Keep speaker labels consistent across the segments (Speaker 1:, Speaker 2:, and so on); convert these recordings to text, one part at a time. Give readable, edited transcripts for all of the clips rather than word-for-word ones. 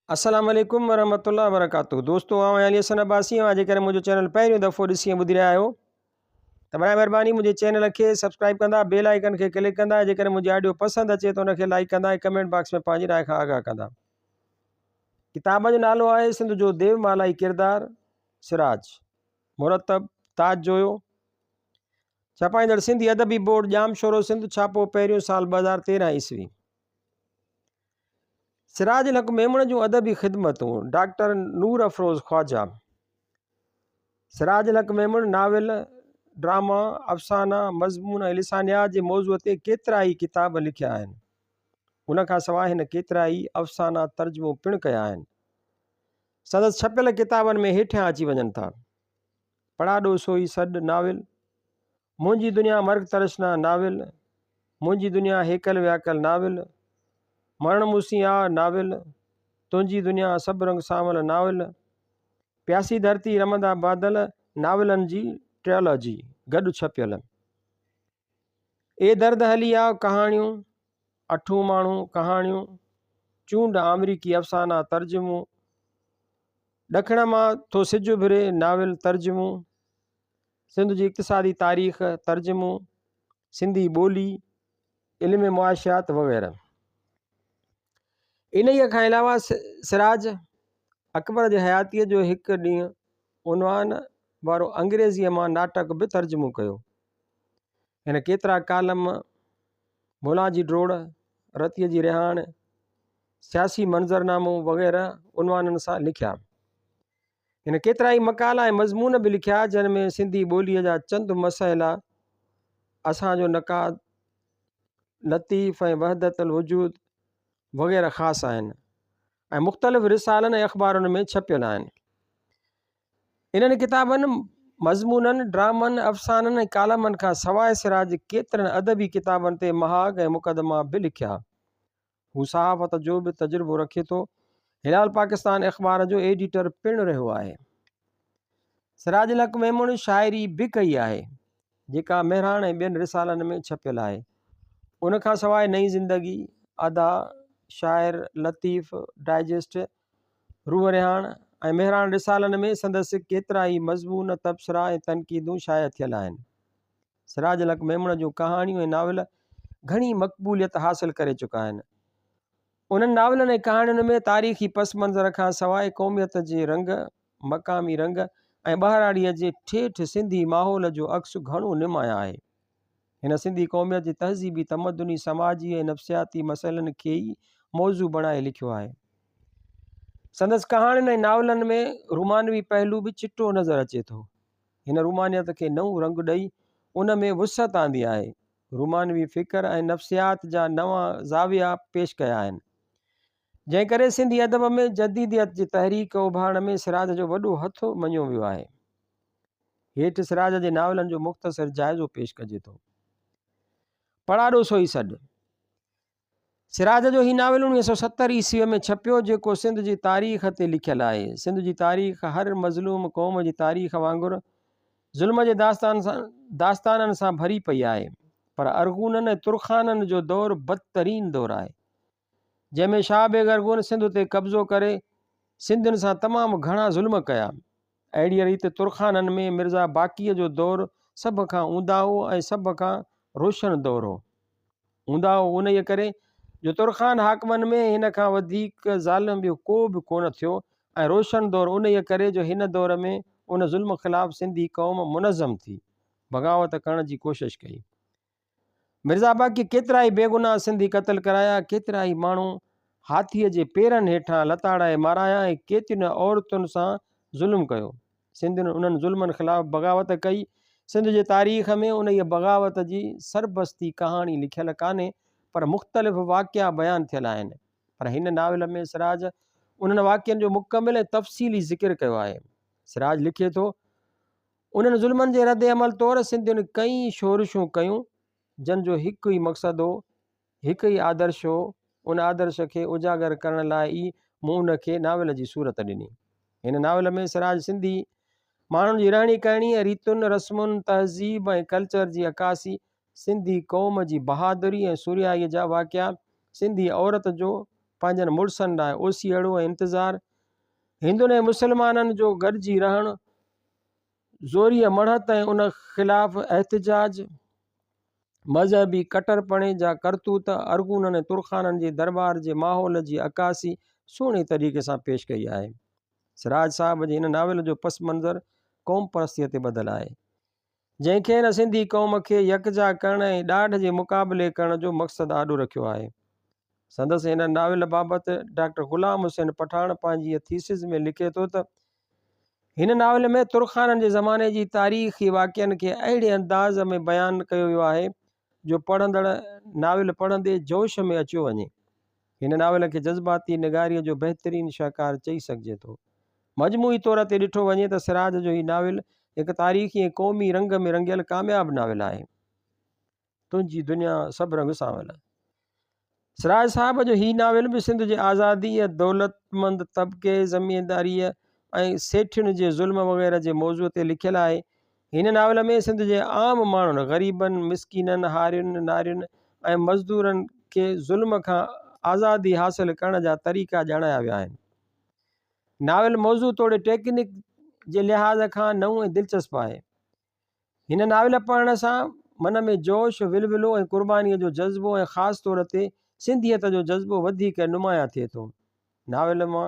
Speaker 1: अस्सलाम वालेकुम वरहमतुल्लाहि वबरकातुहू। दोस्तों आउं अली हसन अब्बासी आहियां। जेकर मुंहिंजो चैनल पहिरियों दफ़ो ॾिसी ॿुधी रहिया आहियो त बराए महिरबानी मुंहिंजे चैनल खे सब्सक्राइब कंदा, बेल आइकन खे क्लिक कंदा। जेकर मुंहिंजी ऑडियो पसंदि अचे त उनखे लाइक कंदा ऐं कमेंट बॉक्स में पंहिंजी राय खां आगाह कंदा। किताब जो नालो आहे सिंध जो देवमालाई किरदारु सिराज, मुरतब ताज जोयो, छपाईंदड़ सिंधी अदबी बोर्ड जाम शोरो सिंध, छापो पहिरियों साल 2013 ईस्वी। सिराज अल हक मेमण जूं अदबी ख़िदमतूं डॉक्टर नूर अफरोज़ ख्वाजा। सिराज अल हक मेमण नाविल, ड्रामा, अफ़साना, मज़मून ऐं लिसानियात जे मौज़ूअ ते केतिरा ई किताब लिखिया आहिनि। उनखां सवाइ हिन केतिरा ई अफ़साना तर्जुमो पिणु कया आहिनि। संदसि छपियल किताबनि में हेठियां अची वञनि था: पढ़ाॾो सोई सॾु नाविल, मुंहिंजी दुनिया मर्ग तरशना नाविल, मुंहिंजी दुनिया हेकल व्याकल नाविल, मरण मूसी आ नाविल, तुंहिंजी दुनिया सभु रंग सावल नाविल, प्यासी धरती रमंदा बादल नाविलनि जी ट्रियोलॉजी गॾु छपियल। ए दर्द हली आ कहाणियूं, अठूं माण्हू कहाणियूं, चूंड अमरीकी अफ़साना तर्जुमो, ॾखण मां थो सिज उभिरे नाविल तर्जुमो, सिंध जी इक़्तिसादी तारीख़ तर्जुमो, सिंधी ॿोली, इल्म मुआशियात वग़ैरह। इन ई खां अलावा सिराज अकबर जे हयातीअ जो हिकु ॾींहुं उनवान वारो अंग्रेज़ीअ मां नाटक बि तर्जुमो कयो। हिन केतिरा कालम, मुला जी ड्रोड़, रतीअ जी रिहाण, सियासी मंज़रनामो वग़ैरह उनवाननि सां लिखिया। हिन केतिरा ई मकाला ऐं मज़मून बि लिखिया जिन में सिंधी ॿोलीअ जा चंद मसइला, असांजो नकाद, लतीफ़ ऐं वहदतुल वजूद वग़ैरह ख़ासि आहिनि ऐं मुख़्तलिफ़ रिसालनि ऐं अख़बारुनि में छपियल आहिनि। इन्हनि किताबनि, मज़मूननि, ड्रामनि, अफ़साननि ऐं कालमनि खां सवाइ सिराज केतिरनि अदबी किताबनि ते महाग ऐं मुक़दमा बि लिखिया। हू सहाफ़त जो बि तजुर्बो रखे थो। हिलाल पाकिस्तान अख़बार जो एडिटर पिणु रहियो आहे। सिराज अल हक मेमण शाइरी बि कई आहे जेका मेहरान ऐं ॿियनि रिसालनि में छपियल आहे। उनखां सवाइ नई ज़िंदगी, अदा, शाइर, लतीफ़, डाइजेस्ट, रूह रिहाण ऐं मेहरान रिसालनि में संदसि केतिरा ई मज़मून, तबसरा ऐं तनक़ीदूं शाया थियल आहिनि। सिराज अल हक मेमण जूं कहाणियूं ऐं नाविल घणी मक़बूलियत हासिल करे चुका आहिनि। उन्हनि नाविलनि ऐं कहाणियुनि में तारीख़ी पस मंज़र खां सवाइ क़ौमियत जे रंग, मक़ामी रंग ऐं ॿाहिराड़ीअ जे ठेठि सिंधी माहौल जो अक्सु घणो नुमाया आहे। हिन सिंधी क़ौमियत जे तहज़ीबी, तमदनी, समाजी ऐं नफ़्सियाती मसइलनि खे ई मौज़ू बणाए लिखियो आहे। संदसि कहाणियुनि ऐं नाविलनि में रुमानवी पहलू बि चिटो नज़र अचे थो। हिन रुमानियत खे नओं रंग ॾेई उन में वुसअत आंदी आहे। रुमानवी फ़िक्र ऐं नफ़्सियात जा नवां ज़ाविया पेश कया आहिनि, जंहिं करे सिंधी अदब में जदीदियत जी तहरीक उभारण में सिराज जो वॾो हथु मञियो वियो आहे। हेठि सिराज जे नाविलनि जो मुख़्तसर जाइज़ो पेश कजे थो। पढ़ाॾो सोई सॾु। सिराज जो ही नाविल 1970 ईस्वीअ में छपियो, जेको सिंध जी तारीख़ ते लिखियल आहे। सिंध जी तारीख़ हर मज़लूम क़ौम जी तारीख़ वांगुरु ज़ुल्म जे दास्ताननि सां भरी पई आहे, पर अरगूननि ऐं तुरखाननि जो दौरु बदतरीन दौरु आहे, जंहिंमें शाह बेग अरगून सिंध ते कब्ज़ो करे सिंधियुनि सां तमामु घणा ज़ुल्म कया। अहिड़ी रीति तुरखाननि में मिर्ज़ा बाक़ीअ जो दौरु सभ खां ऊंदाहो ऐं सभ खां रोशन दौरु हो। ऊंदाहो उन ई करे जो तुरखान हाकमनि में हिन खां वधीक ज़ालिम ॿियो को बि कोन थियो, ऐं रोशन दौरु उन ई करे जो हिन दौर में उन ज़ुल्म ख़िलाफ़ सिंधी क़ौम मुनज़म थी बग़ावत करण जी कोशिशि कई। मिर्ज़ा बाक़ी केतिरा ई बेगुनाह सिंधी क़त्ल कराया, केतिरा ई माण्हू हाथीअ जे पेरनि हेठां लताड़ाए माराया ऐं केतिरियुनि औरतुनि सां ज़ुल्म कयो। सिंधियुनि उन्हनि ज़ुल्मनि ख़िलाफ़ बग़ावत कई। सिंध जे तारीख़ में उन ई बग़ावत जी सरबस्ती कहाणी लिखियल कान्हे, पर मुख़्तलिफ़ वाक़िया बयानु थियल आहिनि। पर हिन नाविल में सिराज उन्हनि वाक़ियनि जो मुकमिल ऐं तफ़सीली ज़िक्र कयो आहे। सिराज लिखे थो, उन्हनि ज़ुल्मनि जे रद्द अमल तौरु सिंधियुनि कई शोरशूं कयूं, जन जो हिकु ई मक़सदु हो, हिकु ई आदर्श हो। उन आदर्श खे उजागर करण लाइ ई मूं उन खे नाविल जी सूरत ॾिनी। हिन नाविल में सिराज सिंधी माण्हुनि जी रहणी करणी ऐं रीतुनि, रस्मुनि, तहज़ीब ऐं कल्चर जी अकासी, सिंधी क़ौम जी बहादुरी ऐं सुरियाईअ जा वाक़िया, सिंधी औरत जो पंहिंजनि मुड़ुसनि लाइ ओसीअड़ो ऐं इंतज़ारु, हिंदुनि ऐं मुस्लमाननि जो गॾिजी रहणु, ज़ोरीअ मढ़त ऐं उन ख़िलाफ़ु एहतिजाज, मज़हबी कटरपणे जा करतूत, अरगूननि ऐं तुरखाननि जे दरबार जे माहौल जी अकासी सुहिणे तरीक़े सां पेश कई आहे। सिराज साहब जे हिन नाविल जो पस मंज़र क़ौम परस्तीअ ते ॿधलु आहे, जंहिंखे हिन सिंधी क़ौम खे यकजा करण ऐं ॾाढ जे मुक़ाबले करण जो मक़सदु आॾो रखियो आहे। संदसि हिन नाविल बाबति डॉक्टर ग़ुलाम हुसैन पठाण पंहिंजी थीसिस में लिखे थो त हिन नाविल में तुरखाननि जे ज़माने जी तारीख़ी वाक़िअनि खे अहिड़े अंदाज़ में बयानु कयो वियो आहे जो पढ़ंदड़ नाविल पढ़ंदे जोश में अचियो वञे। हिन नाविल खे जज़्बाती निगारीअ जो बहितरीनु शाहकार चई सघिजे थो। मजमूई तौर ते ॾिठो वञे त सिराज जो ही नाविल हिकु तारीख़ी ऐं क़ौमी रंग में रंगियल कामयाबु नाविल आहे। तुंहिंजी दुनिया सभु रंग सांवल। सिराज साहब जो ही नाविल बि सिंध जे आज़ादीअ, दौलतमंद तबिके, ज़मींदारीअ ऐं सेठियुनि जे ज़ुल्म वग़ैरह जे मौज़ूअ ते लिखियलु आहे। हिन नाविल में सिंध जे आम माण्हुनि, ग़रीबनि, मिसकीननि, हारियुनि, नारियुनि ऐं मज़दूरनि खे ज़ुल्म खां आज़ादी हासिल करण जा तरीक़ा ॼाणाया विया आहिनि। नाविल मौज़ू तोड़े टेक्निक जे लिहाज़ खां नओं ऐं दिलचस्प आहे। हिन नाविल पढ़ण सां मन में जोश, विलविलो ऐं क़ुर्बानीअ जो जज़्बो ऐं ख़ासि तौर ते सिंधियत जो जज़्बो वधीक नुमायां थिए थो। नाविल मां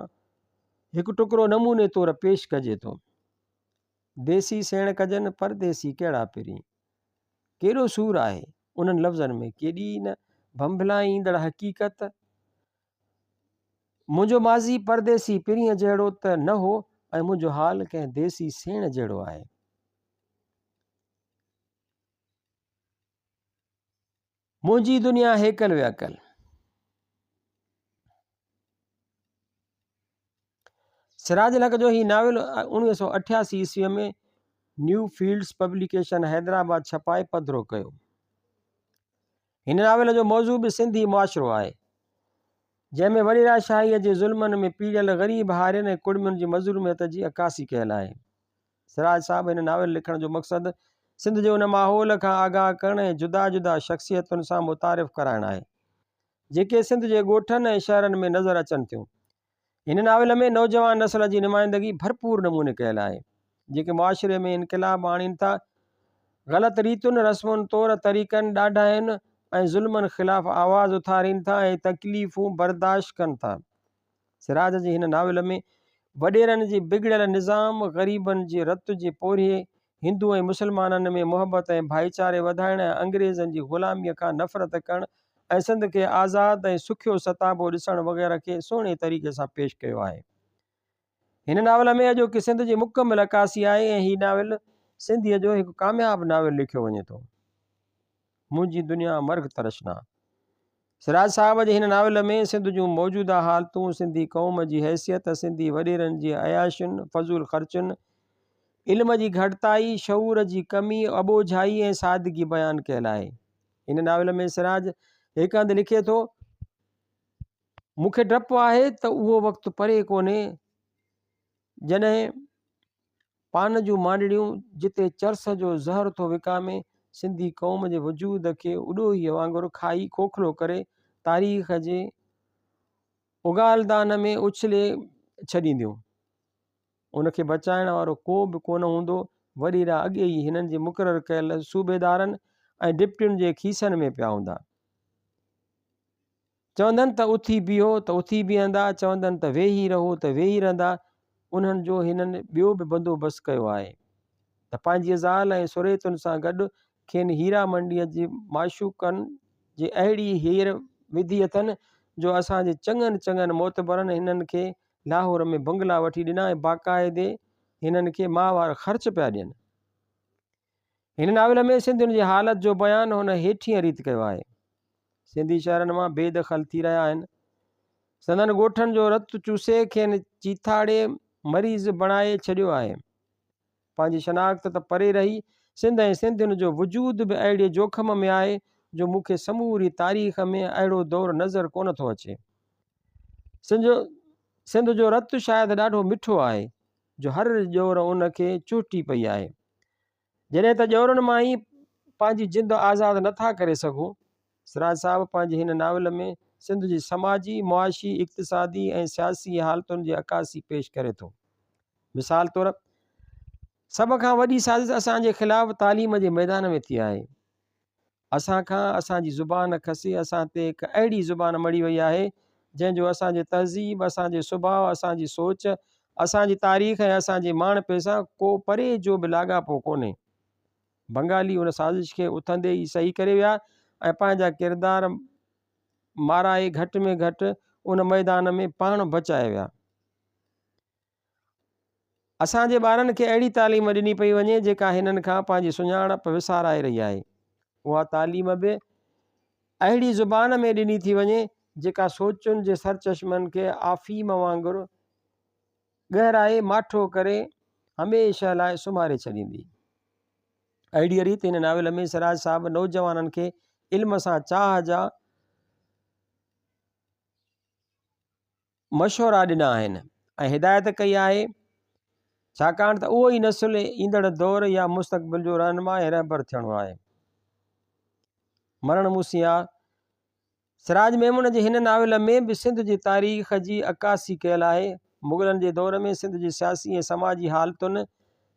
Speaker 1: हिकु टुकड़ो नमूने तौरु पेश कजे थो। देसी सेण कजनि परदेसी कहिड़ा पिरी, केॾो सूर आहे उन्हनि लफ़्ज़नि में, केॾी न भंभलाईंदड़ हक़ीक़त। मुंहिंजो माज़ी परदेसी पिरीअ जहिड़ो त न हो ऐं मुंहिंजो हाल कंहिं देसी सेण जहिड़ो आहे। मुंहिंजी दुनिया हेकल व्याकल। सिराज हक़ जो ही नाविल 1988 ईस्वीअ में न्यू फील्ड्स पब्लिकेशन हैदराबाद छपाए पधिरो कयो। हिन नाविल जो मौज़ू बि सिंधी मुआशिरो आहे, जंहिंमें वॾेराशाहीअ जे ज़ुल्मनि में पीड़ियल ग़रीब हारियुनि ऐं कुड़मियुनि जी मज़लूमियत जी अकासी कयल आहे। सिराज साहब हिन नाविल लिखण जो मक़सदु सिंध जे उन माहौल खां आगाह करण ऐं जुदा जुदा शख़्सियतुनि सां मुतारिफ़ कराइणु आहे, जेके सिंध जे ॻोठनि ऐं शहरनि में नज़र अचनि थियूं। हिन नाविल में नौजवान नस्ल जी नुमाइंदगी भरपूर नमूने कयल आहे, जेके मुआशिरे में इनक़लाब आणीनि था, ग़लति रीतियुनि, रस्मुनि, तौर तरीक़नि ॾाढा आहिनि ऐं ज़ुल्मनि ख़िलाफ़ु आवाज़ उथारीनि था ऐं तकलीफ़ूं बर्दाश्त कनि था। सिराज जे हिन नाविल में वॾेरनि जी बिगड़ियल निज़ाम, ग़रीबनि जे रत जे पोरिये, हिंदू ऐं मुस्लमाननि में मुहबत ऐं भाईचारे वधाइण ऐं अंग्रेज़नि जी ग़ुलामीअ खां नफ़रत करणु ऐं सिंध खे आज़ादु ऐं सुखियो सताबो ॾिसणु वग़ैरह खे सुहिणे तरीक़े सां पेश कयो आहे। हिन नाविल में अॼोकी सिंध जी मुकमिल अकासी आहे ऐं हीउ नाविल सिंधीअ जो हिकु कामयाबु नाविल लिखियो वञे थो। मुंहिंजी दुनिया मर्ग तरशना। सिराज साहब जे हिन नाविल में सिंध जूं मौजूदा हालतूं, सिंधी क़ौम जी हैसियत, सिंधी वॾेरनि जी अयाशियुनि, फज़ूल ख़र्चुनि, इल्म जी घटिताई, शऊर जी कमी, अबोझाई ऐं सादगी बयानु कयल आहे। हिन नाविल में सिराज हिकु हंधि लिखे थो, मूंखे डपु आहे त उहो वक़्तु परे कोन्हे जॾहिं पान जूं मांडड़ियूं जिते चर्स जो ज़हर थो विकामे सिंधी क़ौम जे वजूद खे उॾोहीअ वांगुरु खाई खोखलो करे तारीख़ जे उगालदान में उछले छॾींदियूं। उनखे बचाइण वारो को बि कोन हूंदो। वॾेरा अॻे ई हिननि जे मुक़ररु कयल सूबेदारनि ऐं डिप्टियुनि जे खीसनि में पिया हूंदा। चवंदनि त उथी बीहो त उथी बीहंदा, चवंदनि त वेही रहो त वेही रहंदा। उन्हनि जो हिननि ॿियो बि बंदोबस्तु कयो आहे त पंहिंजी ज़ाल ऐं सुरेतुनि सां गॾु खेनि हीरा मंडीअ जे माशूक़नि जी अहिड़ी हीर विधी अथनि जो असांजे चङनि चङनि मोतबरनि हिननि खे लाहौर में बंगला वठी ॾिना ऐं बाक़ाइदे हिननि खे माहवार ख़र्च पिया ॾियनि। हिन नाविल में सिंधियुनि जी हालत जो बयानु हुन हेठीअ रीति कयो आहे। सिंधी शहरनि मां बेदख़ल थी रहिया आहिनि, संदनि ॻोठनि जो रतु चूसे खेनि चीथाड़े मरीज़ बणाए छॾियो आहे। पंहिंजी शनाख़्त त परे रही, सिंध ऐं सिंधियुनि जो वजूद बि अहिड़े जोख़म में आहे जो मूंखे समूरी तारीख़ में अहिड़ो दौरु नज़र कोन थो अचे। सिंध जो रतु शायदि ॾाढो मिठो आहे जो हर ॼोर उनखे चुटी पई आहे। जॾहिं त ॼोरनि मां ई पंहिंजी जिंद आज़ादु नथा करे सघूं। सिराज साहब पंहिंजे हिन नाविल में सिंध जी समाजी, मुआशी, इक़्तिसादी ऐं सियासी हालतुनि जी अक्कासी पेश करे थो। मिसाल तौरु सभ खां वॾी साज़िश असांजे ख़िलाफ़ु तालीम जे मैदान में थी आहे। असां खां असांजी ज़ुबान खसे, असां ते हिकु अहिड़ी ज़ुबान मड़ी वई आहे जंहिंजो असांजे तहज़ीब, असांजे सुभाउ, असांजी सोच, असांजी तारीख़ ऐं असांजे माणपे सां को परे जो बि लाॻापो कोन्हे। बंगाली उन साज़िश खे उथंदे ई सही करे विया ऐं पंहिंजा किरदार माराए घटि में घटि उन मैदान में पाण बचाए विया। असांजे ॿारनि खे अहिड़ी तालीम ॾिनी पई वञे जेका हिननि खां पंहिंजी सुञाणप विसाराए रही आहे। उहा तालीम बि अहिड़ी ज़ुबान में ॾिनी थी वञे जेका सोचुनि जे सरचश्मनि खे आफ़ीम वांगुरु गहराए माठो करे हमेशह लाइ सुम्हारे छॾींदी। अहिड़ी रीति हिन नाविल में सिराज साहब नौजवाननि खे इल्म सां चाह जा मशवरा ॾिना आहिनि ऐं हिदायत कई आहे, छाकाणि त उहो ई नसुल ईंदड़ दौर या मुस्तक़बिल जो रहनुमा ऐं रहबर थियणो आहे। मरण मूसिया सिराज मेमून जे हिन नाविल में बि सिंध जी तारीख़ जी अक्कासी कयल आहे। मुग़लनि जे दौर में सिंध जी सियासी ऐं समाजी हालतुनि,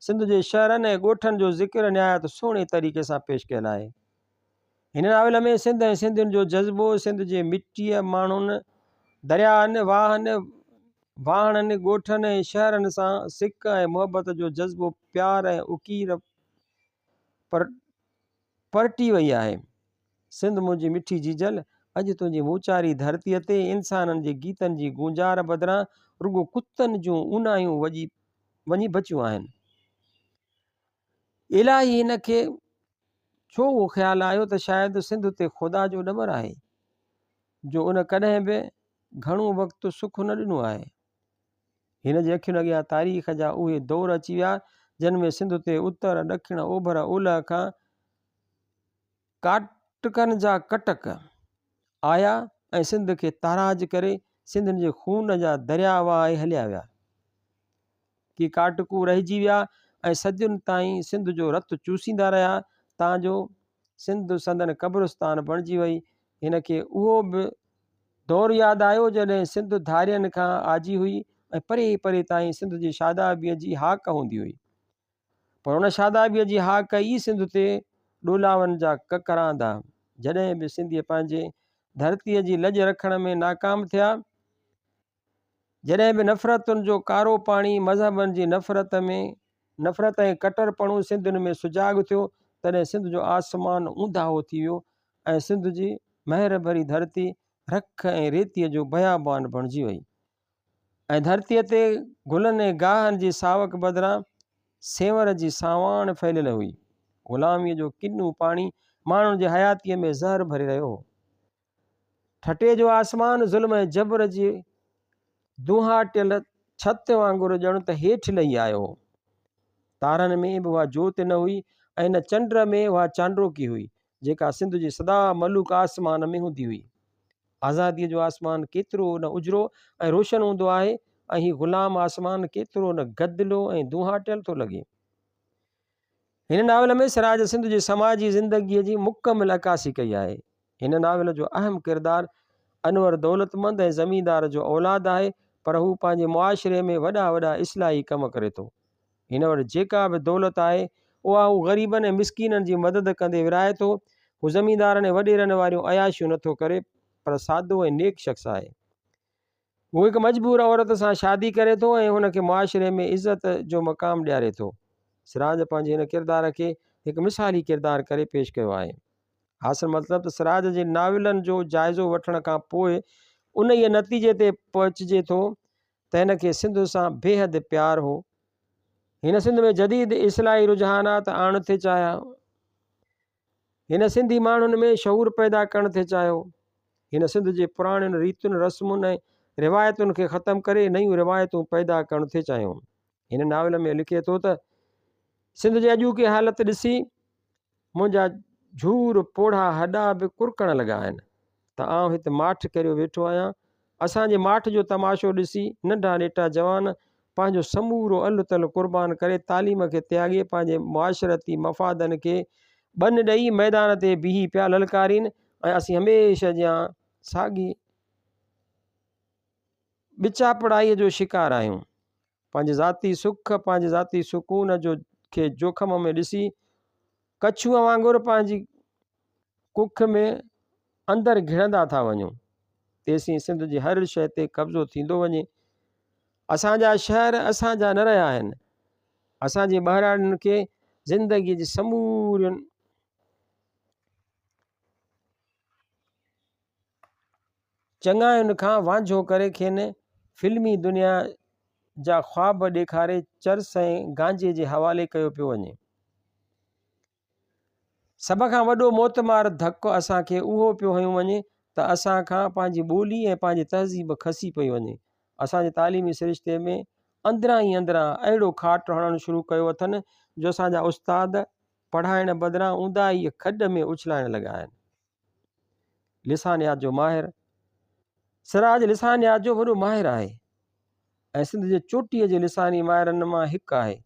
Speaker 1: सिंध जे शहरनि ऐं ॻोठनि जो ज़िक्र निहायत सुहिणे तरीक़े सां पेश कयल आहे। हिन नाविल में सिंध ऐं सिंधियुनि जो जज़्बो, सिंध जे मिटीअ माण्हुनि, दरियाहनि, वाहणनि, ॻोठनि ऐं शहरनि सां सिक ऐं मुहबत जो जज़्बो, प्यार ऐं उकीर परटी वई आहे। सिंध मुंहिंजी मिठी जीजल, अॼु तुंहिंजी मूचारी धरतीअ ते इंसाननि जे गीतनि जी गूंजार बदिरां रुगो कुतनि जूं ऊनायूं वञी बचियूं आहिनि। इलाही हिन खे छो उहो ख़्यालु आयो त शायदि सिंध ते ख़ुदा जो ॾमर आहे जो उन कॾहिं बि घणो वक़्तु सुख न ॾिनो आहे। हिन जे अखियुनि अॻियां तारीख़ जा उहे दौर अची विया जिन में सिंध ते उत्तर, ॾखिण, ओभर, ओलह खां काटकनि जा कटक आया ऐं सिंध खे ताराज करे सिंधियुनि जे खून जा दरिया वहाए हलिया विया। की काटकू रहिजी विया ऐं सदियुनि ताईं सिंध जो रतु चूसींदा रहिया तांजो सिंध संदन क़ब्रिस्तान बणिजी वई। हिन खे उहो बि दौर यादि आयो जॾहिं सिंध धारियनि खां आजी हुई ऐं परे परे ताईं सिंध जी शादाबीअ जी हाक हूंदी हुई, पर उन शादाबीअ जी हाक ई सिंध ते ॾोलावनि जा ककरांदा। जॾहिं बि सिंधी पंहिंजे धरतीअ जी लॼ रखण में नाकाम थिया, जॾहिं बि नफ़रतुनि जो कारो पाणी मज़हबनि जी नफ़रत ऐं कटरपणू सिंधियुनि में सुजाॻ थियो, तॾहिं सिंध जो आसमान ऊंदाहो थी वियो ऐं सिंध जी महर भरी धरती रख ऐं रेतीअ जो बयाबान बणिजी वई ऐं धरतीअ ते गुलनि ऐं गाहनि जी सावक बदिरां सेंवर जी सावाण फैलियल हुई। ग़ुलामीअ जो किन्नू पाणी माण्हुनि जे हयातीअ में ज़हर भरे रहियो हो। ठटे जो आसमान ज़ुल्म ऐं जबर जी दुहाटियल छत वांगुरु ॼण त हेठि लही आयो हो। तारनि में बि उहा जोति न हुई ऐं न चंड में उहा चांड्रोकी हुई जेका सिंध जी सदा मलूक आसमान में हूंदी हुई। आज़ादीअ जो आसमान केतिरो न उजरो ऐं रोशन हूंदो आहे ऐं हीउ ग़ुलाम आसमान केतिरो न गदिलो ऐं दुहाटियल थो लॻे। हिन नाविल में सिराज सिंध जी समाजी ज़िंदगीअ जी मुकमिल अक्कासी कई आहे। हिन नाविल जो अहम किरदारु अनवर दौलतमंद ऐं ज़मींदार जो औलाद आहे, पर हू पंहिंजे मुआशिरे में वॾा वॾा इस्लाही कम करे थो। हिन वटि जेका बि दौलत आहे उहा हू ग़रीबनि ऐं मिसकीननि जी मदद कंदे विराए थो। हू ज़मींदारनि ऐं वॾेरनि वारियूं अयाशियूं नथो करे, पर सादो ऐं नेक शख़्स आहे। हू हिकु मजबूर औरत सां शादी करे थो ऐं हुनखे मुआशिरे में इज़त जो मक़ाम ॾियारे थो। सिराज पंहिंजे हिन किरदार खे हिकु मिसाली किरदार करे पेश कयो आहे। हासिल मतिलबु त सिराज जे नाविलनि जो जाइज़ो वठण खां पोइ उन ई नतीजे ते पहुचिजे थो त हिन खे सिंध सां बेहद प्यार हो। हिन सिंध में जदीद इस्लाही रुझानात आणण थे चाहिया, हिन सिंधी माण्हुनि में शऊर पैदा करण थे चाहियो, हिन सिंध जे पुराणियुनि रीतियुनि रस्मुनि ऐं रिवायतुनि खे ख़तमु करे नयूं रिवायतूं पैदा करण थे चाहियूं। हिन नाविल में लिखे थो त सिंध जे अॼोकी हालत ॾिसी मुंहिंजा झूर पोढ़ा हॾा बि कुरकण लॻा आहिनि त आउं हिते माठ करे वेठो आहियां। असांजे माठ जो तमाशो ॾिसी नंढा नेटा जवान पंहिंजो समूरो अल तल क़ुर्बान करे तालीम खे त्यागे पंहिंजे मुआशरती मफ़ादनि खे ॿन ॾेई मैदान ते बीही पिया ललकारीनि ऐं असीं हमेशह जा साॻी ॿिचा पढ़ाईअ जो शिकार आहियूं। पंहिंजे ज़ाती सुख, पंहिंजे ज़ाती सुकून जो खे जोखम में ॾिसी कछुअ वांगुरु पंहिंजी कुख में अंदरि घिड़ंदा था वञूं। तेसीं सिंध जी हर शइ ते कब्ज़ो थींदो वञे। असांजा शहर असांजा न रहिया आहिनि। असांजे ॿाहिराणियुनि खे ज़िंदगीअ जी समूरियुनि चङाइयुनि खां वांझो करे खेनि फिल्मी दुनिया जा ख्वाब ॾेखारे चर्स ऐं गांजे जे हवाले कयो पियो वञे। सभ खां वॾो मोतमार धकु असांखे उहो पियो हयूं वञे त असां खां पंहिंजी ॿोली ऐं पंहिंजी तहज़ीब खसी पई वञे। असांजे तालीमी सिरिश्ते में अंदरां ई अंदरां अहिड़ो खाट हणणु शुरू कयो अथनि जो असांजा उस्ताद पढ़ाइण बदिरां ऊंदा ई खॾ में उछलाइण लॻा आहिनि। लिसानियात जो माहिर सिराज लिसानियात जो वॾो माहिर आहे ऐं सिंध जे चोटीअ जे लिसानी माहिरनि मां हिकु आहे।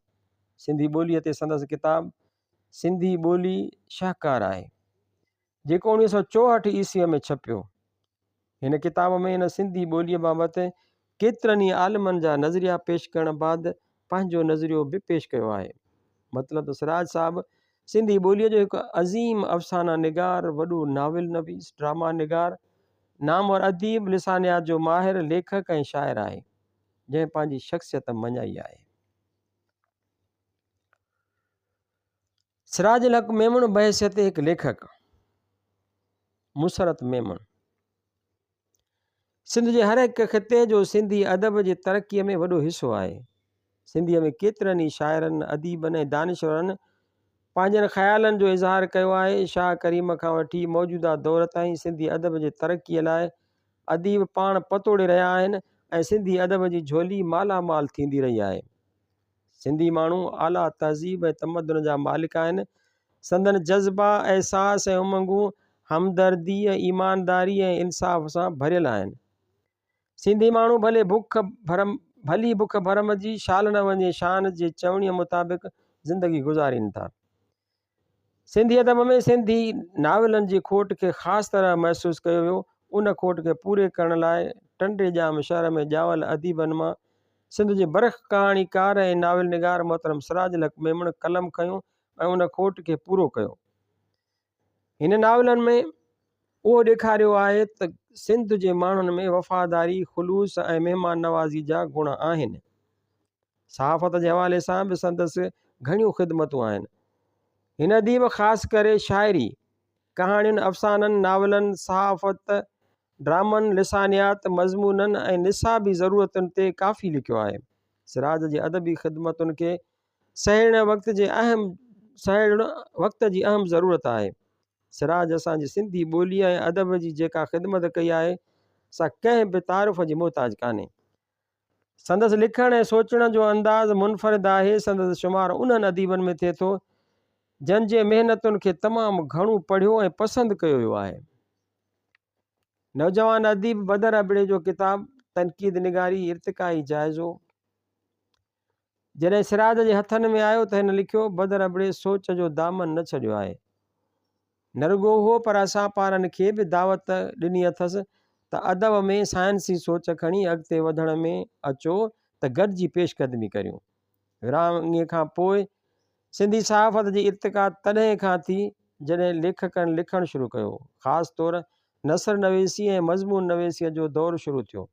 Speaker 1: सिंधी ॿोलीअ ते संदसि किताब सिंधी ॿोली शाहकार आहे, जेको 1964 ईस्वीअ में छपियो। हिन किताब में हिन सिंधी ॿोलीअ बाबति केतिरनि ई आलिमनि जा नज़रिया पेश करण बाद पंहिंजो नज़रियो बि पेश कयो आहे। मतिलबु त सिराज साहिबु सिंधी ॿोलीअ जो हिकु अज़ीम अफ़साना निगार, वॾो नाविल नवीस, ड्रामा निगार, नामवर अदीब, लिसानियात जो माहिर, लेखक ऐं शाइर आहे, जंहिं पंहिंजी शख़्सियत मञाई आहे। सिराज अल हक़ मेमण बहसियत हिकु लेखक, मुसरत मेमण सिंध जे हर हिकु ख़िते जो सिंधी अदब जी तरक़ीअ में वॾो हिसो आहे। सिंधीअ में केतिरनि ई शाइरनि, अदीबनि ऐं दानिशवरनि पंहिंजनि ख़्यालनि जो इज़हार कयो आहे। शाह करीम खां वठी मौजूदा दौर ताईं सिंधी अदब जे तरक़ीअ लाइ अदीब पाण पतोड़े रहिया आहिनि ऐं सिंधी अदब जी झोली मालामाल थींदी रही आहे। सिंधी माण्हू आला तहज़ीब ऐं तमदन जा मालिक आहिनि। संदन जज़्बा, एहसास ऐं उमंगूं हमदर्दी, ईमानदारी ऐं इंसाफ़ सां भरियल आहिनि। सिंधी माण्हू भली बुख भरम जी शाल न वञे शान जे चवणीअ मुताबिक़ ज़िंदगी गुज़ारीनि था। सिंधी अदब में सिंधी नाविलनि जी खोट खे ख़ासि तरह महसूसु कयो वियो। उन खोट खे पूरे करण लाइ टंडे जाम शहर में ॼावल अदीबनि मां सिंध जे बरख कहाणीकार ऐं नाविल निगार मोहतरम सिराज अल हक़ मेमण कलम खयूं ऐं उन खोट खे पूरो कयो। हिन नाविलनि में उहो ॾेखारियो आहे त सिंध जे माण्हुनि में वफ़ादारी, ख़ुलूस ऐं महिमान नवाज़ी जा गुण आहिनि। सहाफ़त जे हवाले सां बि संदसि घणियूं ख़िदमतूं आहिनि। हिन अदीब ख़ासि करे शाइरी, कहाणियुनि, अफ़साननि, नावलनि, सहाफ़त, ड्रामनि, लिसानियात, मज़मूननि ऐं निसाबी ज़रूरतुनि ते काफ़ी लिखियो आहे। सिराज जी अदबी ख़िदमतुनि खे सहेड़ण वक़्त जी अहम ज़रूरत आहे। सिराज असांजी सिंधी ॿोली ऐं अदब जी जेका ख़िदमत कई आहे सा कंहिं बि तारीफ़ जी मोहताज कान्हे। संदसि लिखण ऐं सोचण जो अंदाज़ मुनफ़रिद आहे। संदसि शुमार उन्हनि अदीबनि में थिए थो जंहिंजे महिनतुनि खे तमामु घणो पढ़ियो ऐं पसंदि कयो वियो आहे। नौजवान अदीब बदर अबड़े जो किताब तनक़ीद निगारी इर्तिकाई जाइज़ो जॾहिं सिराज जे हथनि में आयो त हिन लिखियो, बदर अबड़े सोच जो दामन न छॾियो आहे। न रुॻो उहो पर असां पारनि खे बि दावत ॾिनी अथसि त अदब में साइंसी सोच खणी अॻिते वधण में अचो त गॾिजी पेशकदमी करियूं। विरहाङे खां पोइ सिंधी सहाफ़त जी इर्तिका तॾहिं खां थी जॾहिं लेखकनि लिखणु शुरू कयो। ख़ासि तौरु नसर नवेसी ऐं मज़मून नवेसीअ जो दौरु शुरू थियो।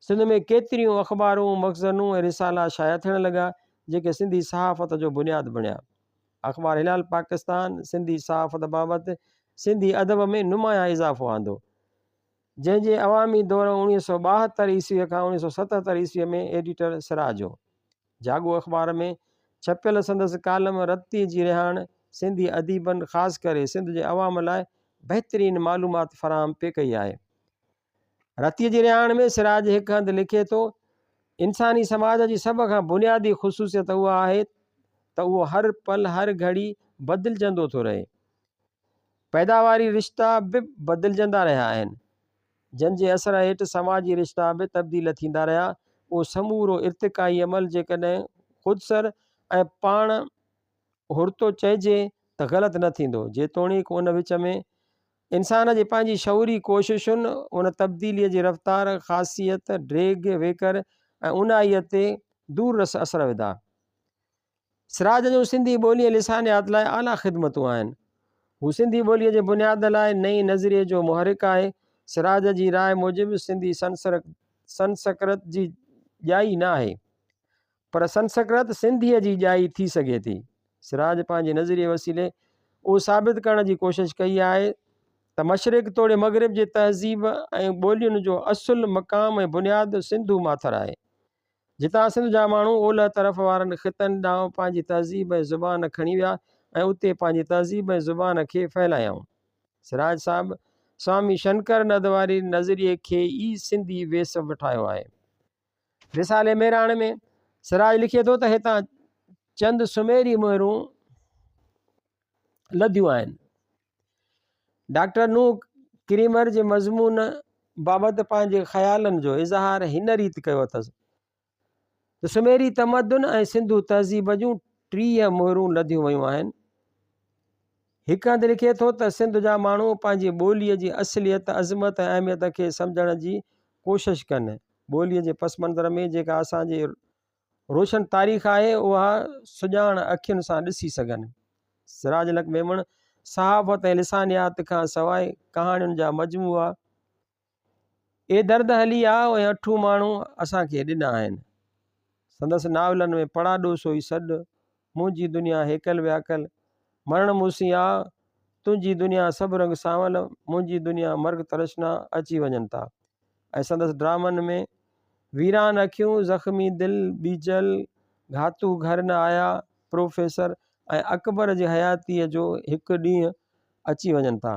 Speaker 1: सिंध में केतिरियूं अख़बारूं, मख़ज़नूं ऐं रिसाला शाया थियण लॻा जेके सिंधी सहाफ़त जो बुनियादु बणिया। अख़बार हिलाल पाकिस्तान सिंधी सहाफ़त बाबति सिंधी अदब में नुमाया इज़ाफ़ो आंदो, जंहिंजे अवामी दौर 1972 ईस्वीअ खां 1977 ईस्वीअ में एडिटर सिराज हो। जागो अख़बार में छपियल संदसि कालम रती जी रिहाण सिंधी अदीबनि ख़ासि करे सिंध जे अवाम लाइ बहितरीनु मालूमात फ़राहम पे कई आहे। रतीअ जी रिहाण में सिराज हिकु हंधि लिखे थो, इंसानी समाज जी सभ खां बुनियादी ख़ुसूसियत उहा आहे त उहो हर पल हर घड़ी बदिलजंदो थो रहे। पैदावारी रिश्ता बि बदिलजंदा रहिया आहिनि, जंहिंजे असर हेठि समाजी रिश्ता बि तब्दील थींदा रहिया। उहो समूरो इर्तिकाई अमल जेकॾहिं ख़ुदसर ऐं पाण हुरितो चइजे त ग़लति न थींदो, जेतोणीकि उन विच में इंसान जी पंहिंजी शऊरी कोशिशुनि उन तब्दीलीअ जी रफ़्तार ख़ासियत ड्रेग वेकर ऐं उनाईअ ते दूर रस असर विधा। सिराज जूं सिंधी ॿोलीअ लिसानियात लाइ आला ख़िदमतूं आहिनि। हू सिंधी ॿोलीअ जे बुनियाद लाइ नई नज़रिए जो मुहरिक आहे। सिराज जी राय मूजिबि सिंधी संस्कृत जी ॼाई न आहे, पर संस्कृत सिंधीअ जी ॼाई थी सघे थी। सिराज पंहिंजे नज़रिए वसीले उहो साबित करण जी कोशिशि कई आहे त मशरिक़ तोड़े मग़रिब जे तहज़ीब ऐं ॿोलियुनि जो असुलु मक़ाम ऐं बुनियादु सिंधु माथर आहे। जितां सिंध जा माण्हू ओलह तरफ़ वारनि ख़ितनि ॾांहुं पंहिंजी तहज़ीब ऐं ज़ुबान खणी विया ऐं उते पंहिंजी तहज़ीब ऐं ज़ुबान खे फैलायूं। सिराज साहिबु स्वामी शंकर नदवारी नज़रिए खे ई सिंधी वेस वठायो आहे। रिसाले मेराण में सिराज लिखे थो त हितां चंद सुमेरी मोहरूं लधियूं आहिनि। डॉक्टर नूह क्रीमर जे मज़मून बाबति पंहिंजे ख़्यालनि जो इज़हार हिन रीति कयो अथसि त सुमेरी तमदुन ऐं सिंधु तहज़ीब जूं 30 मोहरूं लधियूं वियूं आहिनि। हिक हंधि लिखे थो त सिंध जा माण्हू पंहिंजी ॿोलीअ जी असलियत अज़मत ऐं अहमियत खे सम्झण जी कोशिशि कनि। ॿोलीअ जे पस मंज़र में जेका असांजी रोशन तारीख़ आहे उहा सुञाण अखियुनि सां ॾिसी सघनि। सिराज लक मेमण सहाफ़त ऐं लिसानियात खां सवाइ कहाणियुनि जा मजमूआ ए दर्द हली आहे ऐं 8 माण्हू असांखे ॾिना आहिनि। संदसि नावलनि में पड़ाॾो सोई सॾु, मुंहिंजी दुनिया हेकल व्याकल, मरण मूसिया, तुंहिंजी दुनिया सभु रंग सांवल, मुंहिंजी दुनिया मर्ग तरशना अची वञनि था। ऐं संदसि ड्रामनि में वीरान अखियूं, ज़ख़्मी दिल, बीजल, घातू घर न आया, प्रोफेसर ऐं अकबर जी हयातीअ जो हिकु ॾींहुं अची वञनि था।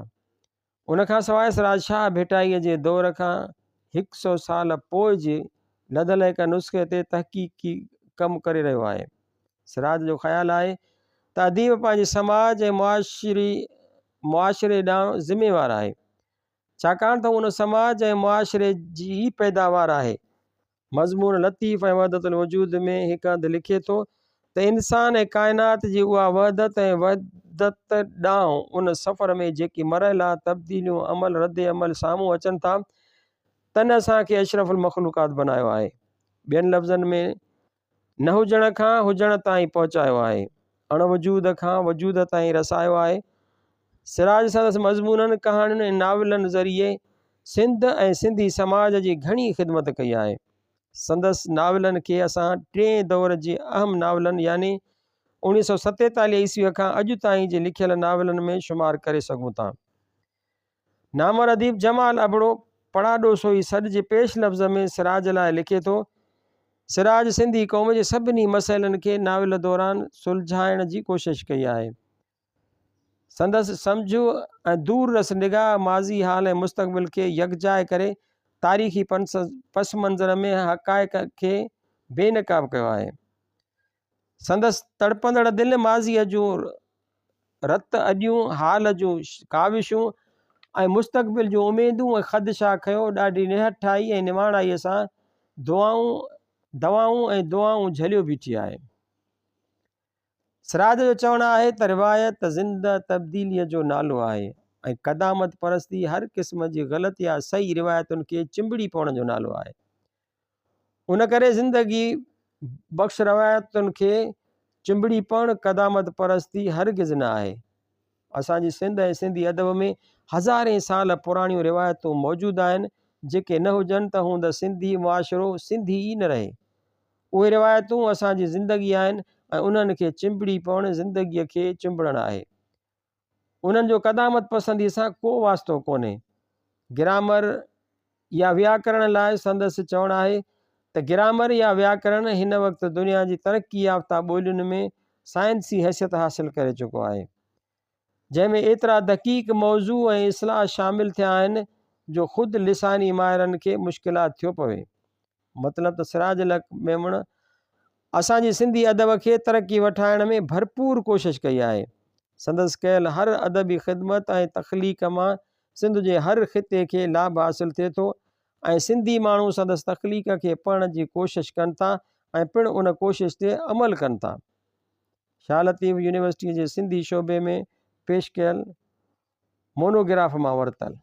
Speaker 1: उनखां सवाइ सिराज शाह भेटाईअ जे दौर खां 100 साल पोइ जे लधल हिक नुस्ख़े ते तहक़ीक़ी कमु करे रहियो आहे। सिराज जो ख़्यालु आहे त अदीब पंहिंजे समाज ऐं मुआशिरे ॾांहुं ज़िम्मेवार आहे, छाकाणि त उन समाज ऐं मुआशिरे जी ई पैदावार आहे। मज़मून लतीफ़ ऐं वहदतुल वजूद में हिकु हंधि लिखे थो त इंसान ऐं काइनात जी उहा वहदत ऐं वहदत ॾांहुं उन सफ़र में जेकी मरहला तब्दीलियूं अमल रद्द अमल साम्हूं अचनि था तन असांखे अशरफुल मख़लूक़ात बनायो आहे। ॿियनि लफ़्ज़नि में न हुजण खां हुजण ताईं पहुचायो आहे, अण वजूद खां वजूद ताईं रसायो आहे। सिराज संदसि मज़मूननि कहाणियुनि ऐं नावलनि ज़रिए सिंध ऐं सिंधी समाज जी घणी ख़िदमत कई आहे। संदसि नावलनि खे असां 3 दौर जे अहम नावलनि यानी 1947 ईस्वीअ खां अॼु ताईं जे लिखियल नावलनि में शुमार करे सघूं था। नामवर अदीब जमाल अबड़ो पड़ाॾो सोई सॾ जे पेश लफ़्ज़ में सिराज लाइ लिखे थो, सिराज सिंधी क़ौम जे सभिनी मसइलनि खे नावल दौरान सुलझाइण जी कोशिशि कई आहे। संदसि सम्झ ऐं दूर रस निगाह माज़ी हाल ऐं मुस्तक़बिल खे यकजाए करे तारीख़ी पस मंज़र में हक़ाइक़ खे बेनकाब कयो आहे। संदसि तड़पंदड़ दिलि माज़ीअ जूं रत अॼूं हाल जूं काविशूं ऐं मुस्तक़बिल जूं उमेदूं ऐं ख़दशा खयो ॾाढी निहठाई ऐं निवाणाईअ सां दवाऊं ऐं दुआऊं झलियो बीठी आहे। सिराज जो चवणु आहे त रिवायत ज़िंद तब्दीलीअ जो नालो आहे ऐं क़दामत परस्ती हर क़िस्म जी ग़लति या सही रिवायतुनि खे चिंबड़ी पवण जो नालो आहे। उन करे ज़िंदगी बख़्श रिवायतुनि खे चिंबड़ी पवण क़दामत परस्ती हरगिज़ न आहे। असांजी सिंध ऐं सिंधी अदब में हज़ारे साल पुराणियूं रिवायतूं मौजूदु आहिनि जेके न हुजनि त हूंद सिंधी मुआशिरो सिंधी ई न रहे। उहे रिवायतूं असांजी ज़िंदगी आहिनि ऐं उन्हनि खे चिंबड़ी पवण ज़िंदगीअ खे चिंबड़णु आहे। उन्हनि जो क़दामत पसंदीअ सां को वास्तो कोन्हे। ग्रामर या व्याकरण लाइ संदसि चवणु आहे त ग्रामर या व्याकरण हिन वक़्तु दुनिया जी तरक़ी याफ़्ता ॿोलियुनि में साइंसी हैसियत हासिलु करे चुको आहे, जंहिंमें एतिरा दक़ीक़ मौज़ू ऐं इस्लाह शामिल थिया आहिनि जो ख़ुदि लिसानी माहिरनि खे मुश्किलात थियो पवे। मतिलबु त सिराज लक मेमण असांजी सिंधी अदब खे तरक़ी वठाइण में भरपूर कोशिशि कई आहे। संदसि कयल हर अदबी ख़िदमत ऐं तख़लीक़ मां सिंध जे हर ख़िते खे लाभ हासिलु थिए थो ऐं सिंधी माण्हू संदसि तख़लीक़ खे पढ़ण जी कोशिशि कनि था ऐं पिणु उन कोशिशि ते अमल कनि था। शाह लतीफ़ यूनिवर्सिटीअ जे सिंधी शोबे में पेश कयल मोनोग्राफ मां वरितल।